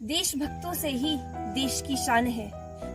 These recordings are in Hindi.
देशभक्तों से ही देश की शान है।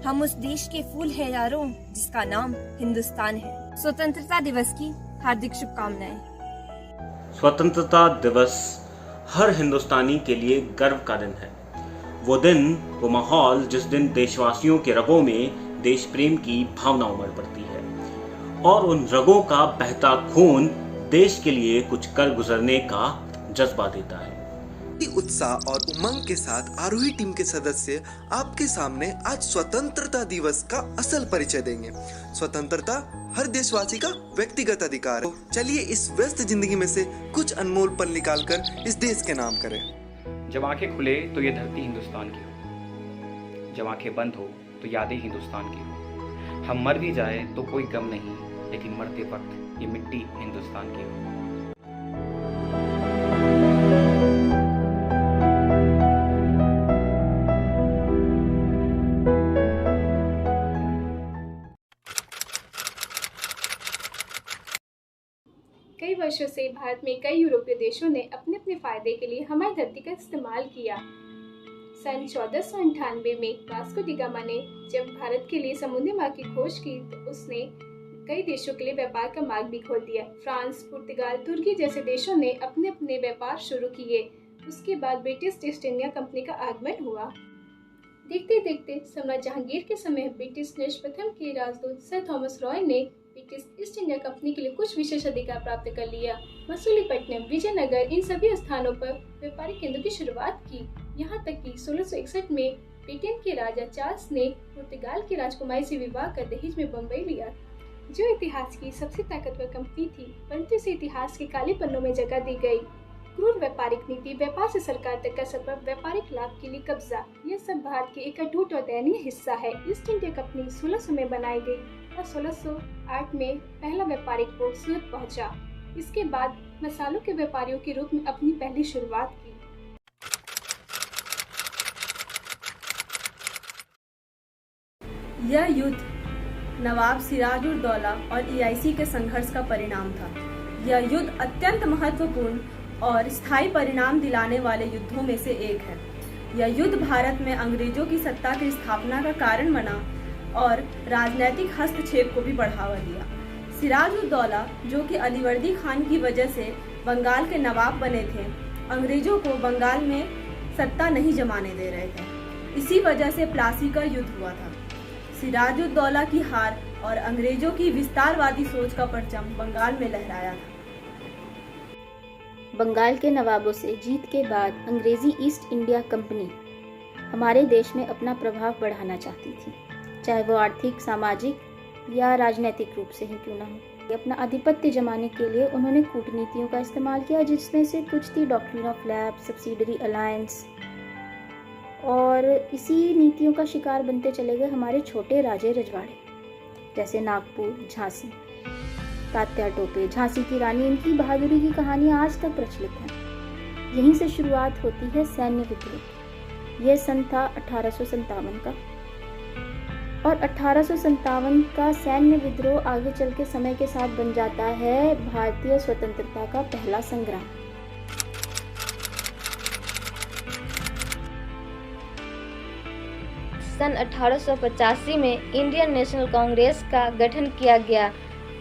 हम उस देश के फूल है यारों जिसका नाम हिंदुस्तान है। स्वतंत्रता दिवस की हार्दिक शुभकामनाएं। स्वतंत्रता दिवस हर हिंदुस्तानी के लिए गर्व का दिन है। वो दिन, वो माहौल जिस दिन देशवासियों के रगों में देश प्रेम की भावना उमड़ पड़ती है और उन रगों का बहता खून देश के लिए कुछ कर गुजरने का जज्बा देता है। उत्साह और उमंग के साथ आरोही टीम के सदस्य आपके सामने आज स्वतंत्रता दिवस का असल परिचय देंगे। स्वतंत्रता हर देशवासी का व्यक्तिगत अधिकार है। चलिए इस व्यस्त जिंदगी में से कुछ अनमोल पल निकालकर इस देश के नाम करें। जब आंखें खुले तो ये धरती हिंदुस्तान की हो, जब आंखें बंद हो तो यादें हिंदुस्तान की हो। हम मर भी जाए तो कोई गम नहीं, लेकिन मरते वक्त ये मिट्टी हिंदुस्तान की हो। कई वर्षों से भारत में कई यूरोपीय देशों ने अपने अपने फायदे के लिए हमारी धरती का इस्तेमाल किया। सन 1498 में वास्को डी गामा ने जब भारत के लिए समुद्री मार्ग की खोज की तो उसने कई देशों के लिए व्यापार का मार्ग भी खोल दिया। फ्रांस, पुर्तगाल, तुर्की जैसे देशों ने अपने अपने व्यापार शुरू किए। उसके बाद ब्रिटिश ईस्ट इंडिया कंपनी का आगमन हुआ। देखते देखते सम्राट जहांगीर के समय ब्रिटिश नेश प्रथम के राजदूत सर थॉमस रॉय ने ब्रिटिश ईस्ट इंडिया कंपनी के लिए कुछ विशेष अधिकार प्राप्त कर लिया। मसूलीपट्टनम, विजयनगर, इन सभी स्थानों पर व्यापारिक केंद्रों की शुरुआत की। यहाँ तक कि 1661 में ब्रिटेन के राजा चार्ल्स ने पुर्तगाल की राजकुमारी से विवाह कर दहेज में बम्बई लिया, जो इतिहास की सबसे ताकतवर कंपनी थी, परंतु इसे इतिहास के काले पन्नों में जगह दी गई। क्रूर व्यापारिक नीति, व्यापार से सरकार तक का सफर, व्यापारिक लाभ के लिए कब्जा, यह सब भारत के एक अटूट और दयनीय हिस्सा है। ईस्ट इंडिया कंपनी 1600 में बनाई गई और 1608 में पहला व्यापारिक पोर्ट सूरत पहुंचा। इसके बाद मसालों के व्यापारियों के रूप में अपनी पहली शुरुआत की। यह युद्ध नवाब सिराजुद्दौला और ईआईसी के संघर्ष का परिणाम था। यह युद्ध अत्यंत महत्वपूर्ण और स्थायी परिणाम दिलाने वाले युद्धों में से एक है। यह युद्ध भारत में अंग्रेजों की सत्ता की स्थापना का कारण बना और राजनीतिक हस्तक्षेप को भी बढ़ावा दिया। सिराजुद्दौला, जो कि अलीवर्दी खान की वजह से बंगाल के नवाब बने थे, अंग्रेजों को बंगाल में सत्ता नहीं जमाने दे रहे थे। इसी वजह से प्लासी का युद्ध हुआ था। सिराजुद्दौला की हार और अंग्रेजों की विस्तारवादी सोच का परचम बंगाल में लहराया था। बंगाल के नवाबों से जीत के बाद अंग्रेजी ईस्ट इंडिया कंपनी हमारे देश में अपना प्रभाव बढ़ाना चाहती थी, चाहे वो आर्थिक, सामाजिक या राजनीतिक रूप से ही क्यों ना हो। अपना आधिपत्य जमाने के लिए उन्होंने कूटनीतियों का इस्तेमाल किया, जिसमें से कुछ थी doctrine of lapse, subsidiary alliance, और इसी नीतियों का शिकार बनते चले गए हमारे छोटे राजे रजवाड़े, जैसे नागपुर, झांसी, तात्या टोपे, झांसी की रानी। इनकी बहादुरी की कहानियां आज तक प्रचलित हैं। यहीं से शुरुआत होती है सैन्य विद्रोह। यह सन था 1857 का, और 1857 का सैन्य विद्रोह आगे चल के समय के साथ बन जाता है भारतीय स्वतंत्रता का पहला संग्राम। सन 1885 में इंडियन नेशनल कांग्रेस का गठन किया गया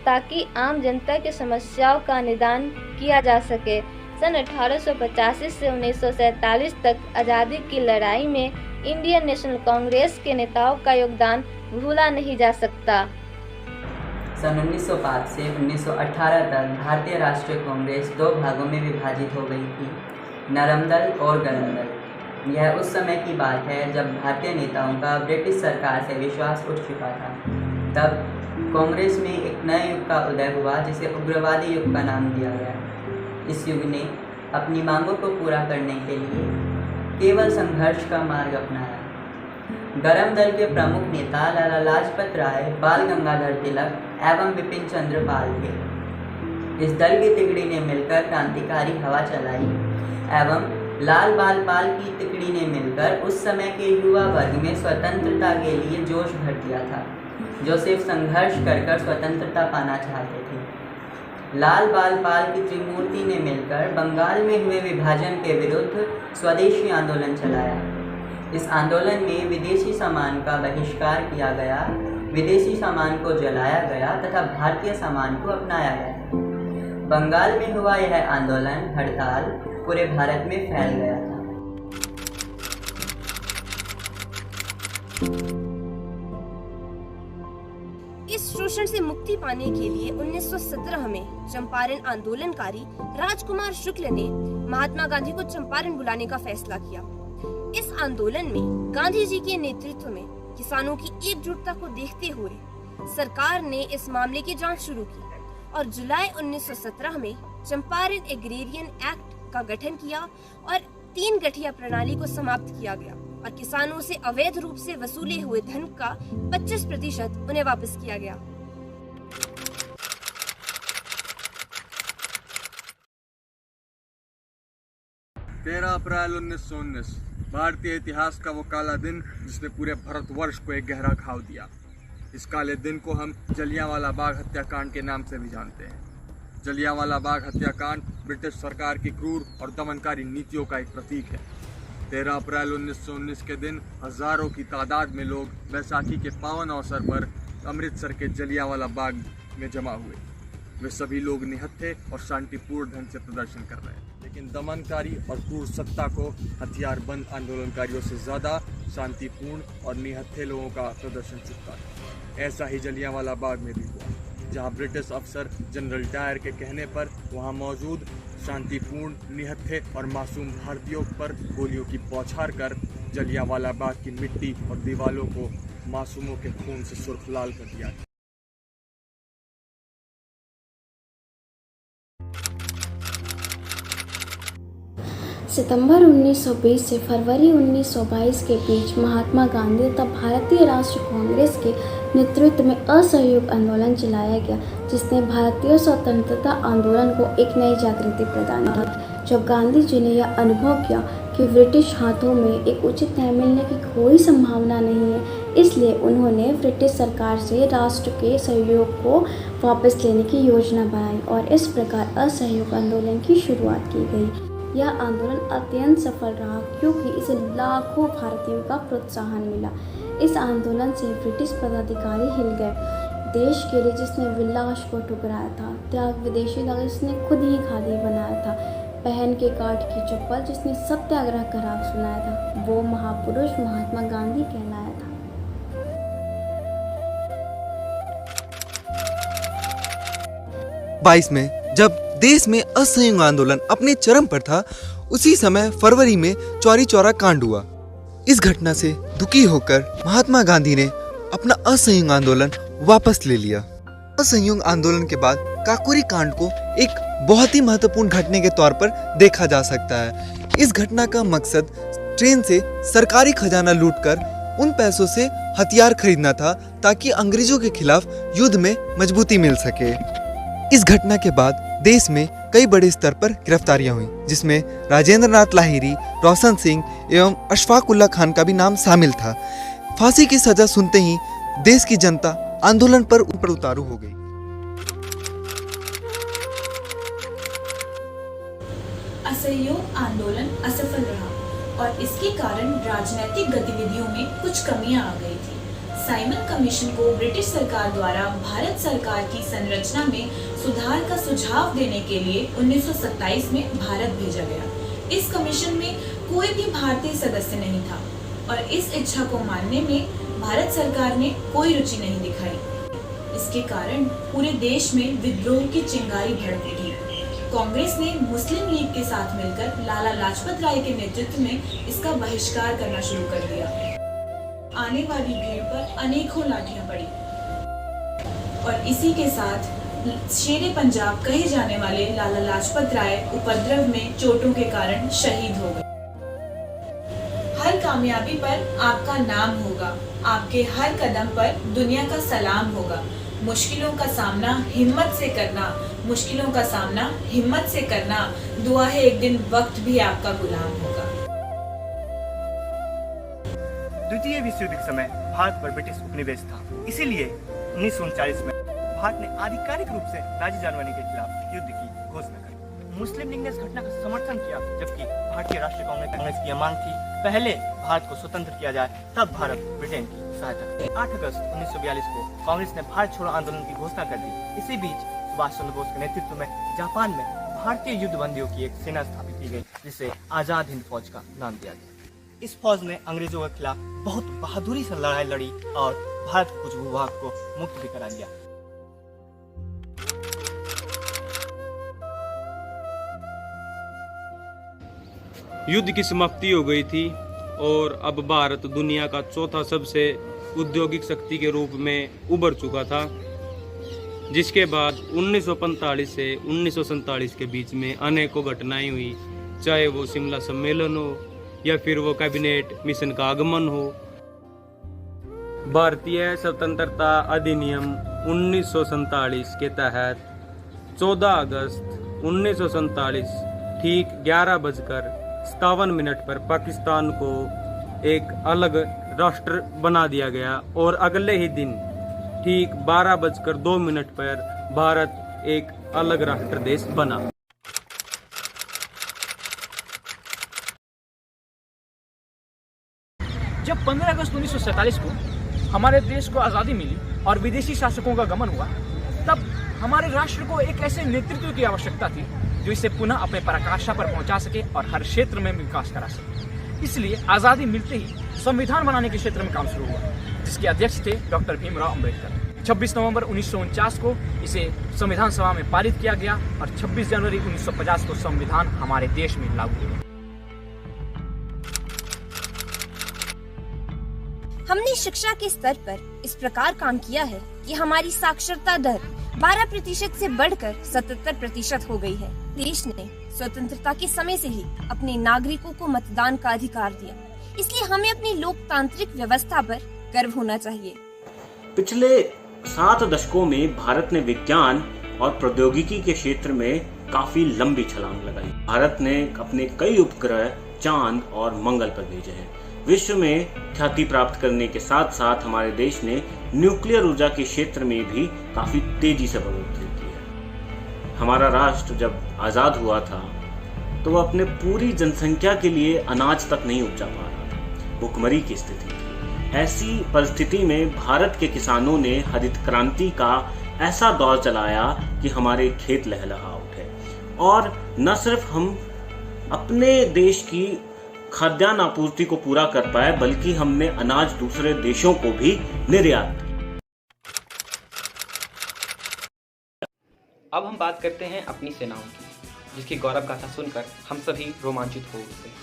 ताकि आम जनता की समस्याओं का निदान किया जा सके। सन 1885 से 1947 तक आज़ादी की लड़ाई में इंडियन नेशनल कांग्रेस के नेताओं का योगदान भूला नहीं जा सकता। सन 1905 से 1918 तक भारतीय राष्ट्रीय कांग्रेस दो भागों में विभाजित हो गई थी, नरम दल और गरम दल। यह उस समय की बात है जब भारतीय नेताओं का ब्रिटिश सरकार से विश्वास उठ चुका था। तब कांग्रेस में एक नए युग का उदय हुआ जिसे उग्रवादी युग का नाम दिया गया। इस युग ने अपनी मांगों को पूरा करने के लिए केवल संघर्ष का मार्ग अपनाया। गरम दल के प्रमुख नेता लाला लाजपत राय, बाल गंगाधर तिलक एवं बिपिन चंद्र पाल थे। इस दल की तिकड़ी ने मिलकर क्रांतिकारी हवा चलाई एवं लाल बाल पाल की तिकड़ी ने मिलकर उस समय के युवा वर्ग में स्वतंत्रता के लिए जोश भर दिया था, जो सिर्फ संघर्ष कर स्वतंत्रता पाना चाहते थे। लाल बाल पाल की त्रिमूर्ति ने मिलकर बंगाल में हुए विभाजन के विरुद्ध स्वदेशी आंदोलन चलाया। इस आंदोलन में विदेशी सामान का बहिष्कार किया गया, विदेशी सामान को जलाया गया तथा भारतीय सामान को अपनाया गया। बंगाल में हुआ यह आंदोलन हड़ताल पूरे भारत में फैल गया था। इस शोषण से मुक्ति पाने के लिए 1917 में चंपारण आंदोलनकारी राजकुमार शुक्ल ने महात्मा गांधी को चंपारण बुलाने का फैसला किया। इस आंदोलन में गांधी जी के नेतृत्व में किसानों की एकजुटता को देखते हुए सरकार ने इस मामले की जांच शुरू की और जुलाई 1917 में चंपारण एग्रेरियन एक्ट का गठन किया और 3 गठिया प्रणाली को समाप्त किया गया और किसानों से अवैध रूप से वसूले हुए धन का 25% उन्हें वापस किया गया। तेरह अप्रैल 1919 भारतीय इतिहास का वो काला दिन जिसने पूरे भारतवर्ष को एक गहरा घाव दिया। इस काले दिन को हम जलियांवाला बाग हत्याकांड के नाम से भी जानते हैं। जलियांवाला बाग हत्याकांड ब्रिटिश सरकार की क्रूर और दमनकारी नीतियों का एक प्रतीक है। 13 अप्रैल 1919 के दिन हजारों की तादाद में लोग बैसाखी के पावन अवसर पर अमृतसर के जलियांवाला बाग में जमा हुए। वे सभी लोग निहत्थे और शांतिपूर्ण ढंग से प्रदर्शन कर रहे हैं, लेकिन दमनकारी और क्रूर सत्ता को हथियारबंद आंदोलनकारियों से ज़्यादा शांतिपूर्ण और निहत्थे लोगों का प्रदर्शन चुकता है। ऐसा ही जलियांवाला बाग में भी हुआ, जहां ब्रिटिश अफसर जनरल डायर के कहने पर वहां मौजूद शांतिपूर्ण निहत्थे और मासूम भारतीयों पर गोलियों की बौछार कर जलियांवाला बाग की मिट्टी और दीवालों को मासूमों के खून से सुर्ख लाल कर दिया। सितंबर 1920 से फरवरी 1922 के बीच महात्मा गांधी तथा भारतीय राष्ट्रीय कांग्रेस के नेतृत्व में असहयोग आंदोलन चलाया गया, जिसने भारतीय स्वतंत्रता आंदोलन को एक नई जागृति प्रदान की। जब गांधी जी ने यह अनुभव किया कि ब्रिटिश हाथों में एक उचित न्याय मिलने की कोई संभावना नहीं है, इसलिए उन्होंने ब्रिटिश सरकार से राष्ट्र के सहयोग को वापस लेने की योजना बनाई और इस प्रकार असहयोग आंदोलन की शुरुआत की गई। यह आंदोलन अत्यंत सफल रहा क्योंकि इसे लाखों भारतीयों का प्रोत्साहन मिला। इस आंदोलन से ब्रिटिश पदाधिकारी हिल गए। देश के लिए जिसने विलास को ठुकराया था, त्याग विदेशी था जिसने खुद ही खादी बनाया था, पहन के काठ की चप्पल जिसने सत्याग्रह का राग सुनाया था, वो महापुरुष महात्मा गांधी कहलाया था। में जब देश में असहयोग आंदोलन अपने चरम पर था, उसी समय फरवरी में चौरी चौरा कांड हुआ। इस घटना से दुखी होकर महात्मा गांधी ने अपना असहयोग आंदोलन वापस ले लिया। असहयोग आंदोलन के बाद काकोरी कांड को एक बहुत ही महत्वपूर्ण घटना के तौर पर देखा जा सकता है। इस घटना का मकसद ट्रेन से सरकारी खजाना लूटकर उन पैसों से हथियार खरीदना था ताकि अंग्रेजों के खिलाफ युद्ध में मजबूती मिल सके। इस घटना के बाद देश में कई बड़े स्तर पर गिरफ्तारियां हुई, जिसमें राजेंद्र नाथ लाहिरी, रोशन सिंह एवं अशफाक उल्लाह खान का भी नाम शामिल था। फांसी की सजा सुनते ही देश की जनता आंदोलन पर ऊपर उतारू हो गई। असहयोग आंदोलन असफल रहा और इसके कारण राजनीतिक गतिविधियों में कुछ कमियां आ गई थी। साइमन कमीशन को ब्रिटिश सरकार द्वारा भारत सरकार की संरचना में सुधार का सुझाव देने के लिए 1927 में भारत भेजा गया। इस कमीशन में कोई भी भारतीय सदस्य नहीं था और इस इच्छा को मानने में भारत सरकार ने कोई रुचि नहीं दिखाई। इसके कारण पूरे देश में विद्रोह की चिंगारी भड़क उठी। कांग्रेस ने मुस्लिम लीग के साथ मिलकर लाला लाजपत राय के नेतृत्व में इसका बहिष्कार करना शुरू कर दिया। आने वाली भीड़ पर अनेकों लाठियां पड़ी और इसी के साथ शेरे पंजाब कहे जाने वाले लाला लाजपत राय उपद्रव में चोटों के कारण शहीद हो गए। हर कामयाबी पर आपका नाम होगा, आपके हर कदम पर दुनिया का सलाम होगा। मुश्किलों का सामना हिम्मत से करना, मुश्किलों का सामना हिम्मत से करना। दुआ है एक दिन वक्त भी आपका गुलाम होगा। द्वितीय विश्व युद्ध के समय भारत पर ब्रिटिश उपनिवेश था, इसीलिए 1939 में भारत ने आधिकारिक रूप से नाजी जर्मनी के खिलाफ युद्ध की घोषणा की। मुस्लिम लीग ने इस घटना का समर्थन किया, जबकि भारतीय राष्ट्रीय कांग्रेस की यह मांग थी पहले भारत को स्वतंत्र किया जाए तब भारत ब्रिटेन की सहायता करे। 8 अगस्त 1942 को कांग्रेस ने भारत छोड़ो आंदोलन की घोषणा कर दी। इसी बीच सुभाष चंद्र बोस के नेतृत्व में जापान में भारतीय युद्ध बंदियों की एक सेना स्थापित की गई, जिसे आजाद हिंद फौज का नाम दिया गया। इस फौज ने अंग्रेजों के खिलाफ बहुत बहादुरी से लड़ाई लड़ी और भारत के कुछ भूभाग को मुक्त भी करा दिया। युद्ध की समाप्ति हो गई थी और अब भारत दुनिया का चौथा सबसे औद्योगिक शक्ति के रूप में उभर चुका था, जिसके बाद 1945 से 1947 के बीच में अनेकों घटनाएं हुई, चाहे वो शिमला सम्मेलन हो या फिर वो कैबिनेट मिशन का आगमन हो। भारतीय स्वतंत्रता अधिनियम 1947 के तहत 14 अगस्त 1947 ठीक 11:57 पर पाकिस्तान को एक अलग राष्ट्र बना दिया गया और अगले ही दिन ठीक 12:02 पर भारत एक अलग राष्ट्र देश बना। जब 15 अगस्त 1947 को हमारे देश को आज़ादी मिली और विदेशी शासकों का गमन हुआ, तब हमारे राष्ट्र को एक ऐसे नेतृत्व की आवश्यकता थी जो इसे पुनः अपने पराकाष्ठा पर पहुंचा सके और हर क्षेत्र में विकास करा सके। इसलिए आज़ादी मिलते ही संविधान बनाने के क्षेत्र में काम शुरू हुआ, जिसके अध्यक्ष थे डॉक्टर भीमराव अम्बेडकर। 26 नवंबर 1949 को इसे संविधान सभा में पारित किया गया और 26 जनवरी 1950 को संविधान हमारे देश में लागू हुआ। हमने शिक्षा के स्तर पर इस प्रकार काम किया है कि हमारी साक्षरता दर 12% से बढ़कर 77% हो गई है। देश ने स्वतंत्रता के समय से ही अपने नागरिकों को मतदान का अधिकार दिया, इसलिए हमें अपनी लोकतांत्रिक व्यवस्था पर गर्व होना चाहिए। पिछले 7 दशकों में भारत ने विज्ञान और प्रौद्योगिकी के क्षेत्र में काफी लंबी छलांग लगाई। भारत ने अपने कई उपग्रह चांद और मंगल पर भेजे हैं। विश्व में ख्याति प्राप्त करने के साथ साथ हमारे देश ने न्यूक्लियर ऊर्जा के क्षेत्र में भी काफी तेजी से बढ़ोतरी की है। हमारा राष्ट्र जब आजाद हुआ था तो वह अपने पूरी जनसंख्या के लिए अनाज तक नहीं उपजा पा रहा था, भुखमरी की स्थिति थी। ऐसी परिस्थिति में भारत के किसानों ने हरित क्रांति का ऐसा दौर चलाया कि हमारे खेत लहलहा उठे और न सिर्फ हम अपने देश की खाद्यान्न आपूर्ति को पूरा कर पाए, बल्कि हमने अनाज दूसरे देशों को भी निर्यात। अब हम बात करते हैं अपनी सेनाओं की, जिसकी गौरव गाथा सुनकर हम सभी रोमांचित हो उठते हैं।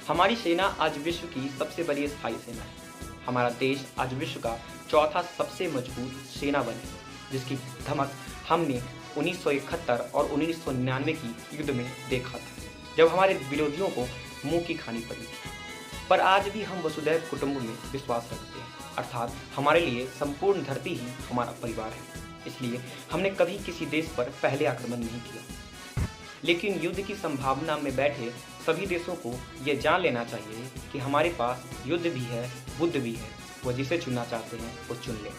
हमारी सेना आज विश्व की सबसे बड़ी स्थायी सेना है। हमारा देश आज विश्व का चौथा सबसे मजबूत सेना बल है, जिसकी धमक हमने 1971 और 1999 की युद्ध में देखा था, जब हमारे विरोधियों को मुंह की खानी पड़ी थी। पर आज भी हम वसुधैव कुटुंब में विश्वास रखते हैं, अर्थात हमारे लिए संपूर्ण धरती ही हमारा परिवार है। इसलिए हमने कभी किसी देश पर पहले आक्रमण नहीं किया। लेकिन युद्ध की संभावना में बैठे सभी देशों को यह जान लेना चाहिए कि हमारे पास युद्ध भी है, बुद्ध भी है। वो जिसे चुनना चाहते हैं वो चुन लें।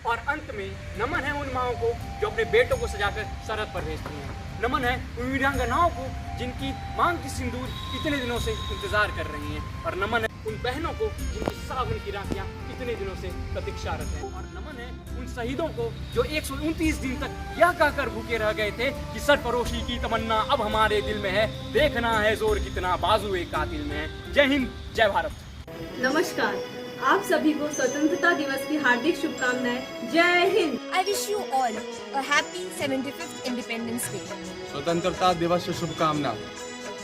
और अंत में नमन है उन माओं को जो अपने बेटों को सजाकर सरहद पर भेजती हैं। नमन है उन वीरांगनाओं को जिनकी मांग की सिंदूर इतने दिनों से इंतजार कर रही हैं। और नमन है उन बहनों को जिनकी सावन की राखियां इतने दिनों से प्रतीक्षारत हैं। और नमन है उन शहीदों को जो 129 दिन तक यह कहकर भूखे रह गए थे कि सरफरोशी की तमन्ना अब हमारे दिल में है, देखना है जोर कितना बाजुए कातिल में है। जय हिंद, जय भारत। नमस्कार, आप सभी को स्वतंत्रता दिवस की हार्दिक शुभकामनाएं। जय Hind. I wish you all a happy 75th Independence Day. स्वतंत्रता दिवस की शुभकामना।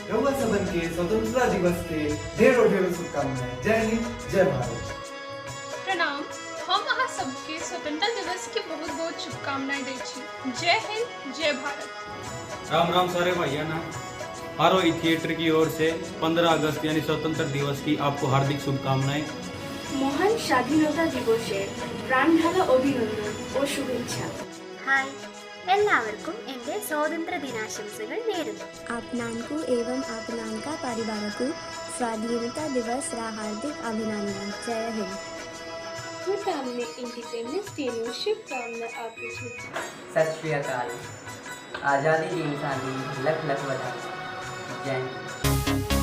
रउआ सबन के स्वतंत्रता दिवस के ढेरों शुभकामनाएं। जय हिंद, जय भारत। प्रणाम, हम अहाँ सबके स्वतंत्रता दिवस के बहुत बहुत शुभकामनाएं दै छी। जय हिंद, जय भारत। राम राम सारे भैया ना। आरोही थिएटर की ओर से 15 अगस्त यानी स्वतंत्रता दिवस की आपको हार्दिक शुभकामनाएं। মহান স্বাধীনতা দিবসের প্রাণঢালা অভিনন্দন ও শুভেচ্ছা। ഹായ്, എല്ലാവർക്കും എൻ്റെ സ്വാതന്ത്ര്യ ദിനാശംസകൾ നേരുന്നു. आपनानकु एवं आपनानका परिवारकु स्वाधीनता दिवस रा हार्दिक अभिनंदन। जय हिंद। હું તમને ઇન્ડિપેન્ડન્સ ડેની શુભકામના આપું છું. सत श्री अकाल। आज़ादी की इंसानी लख लख बधाई। जय हिंद।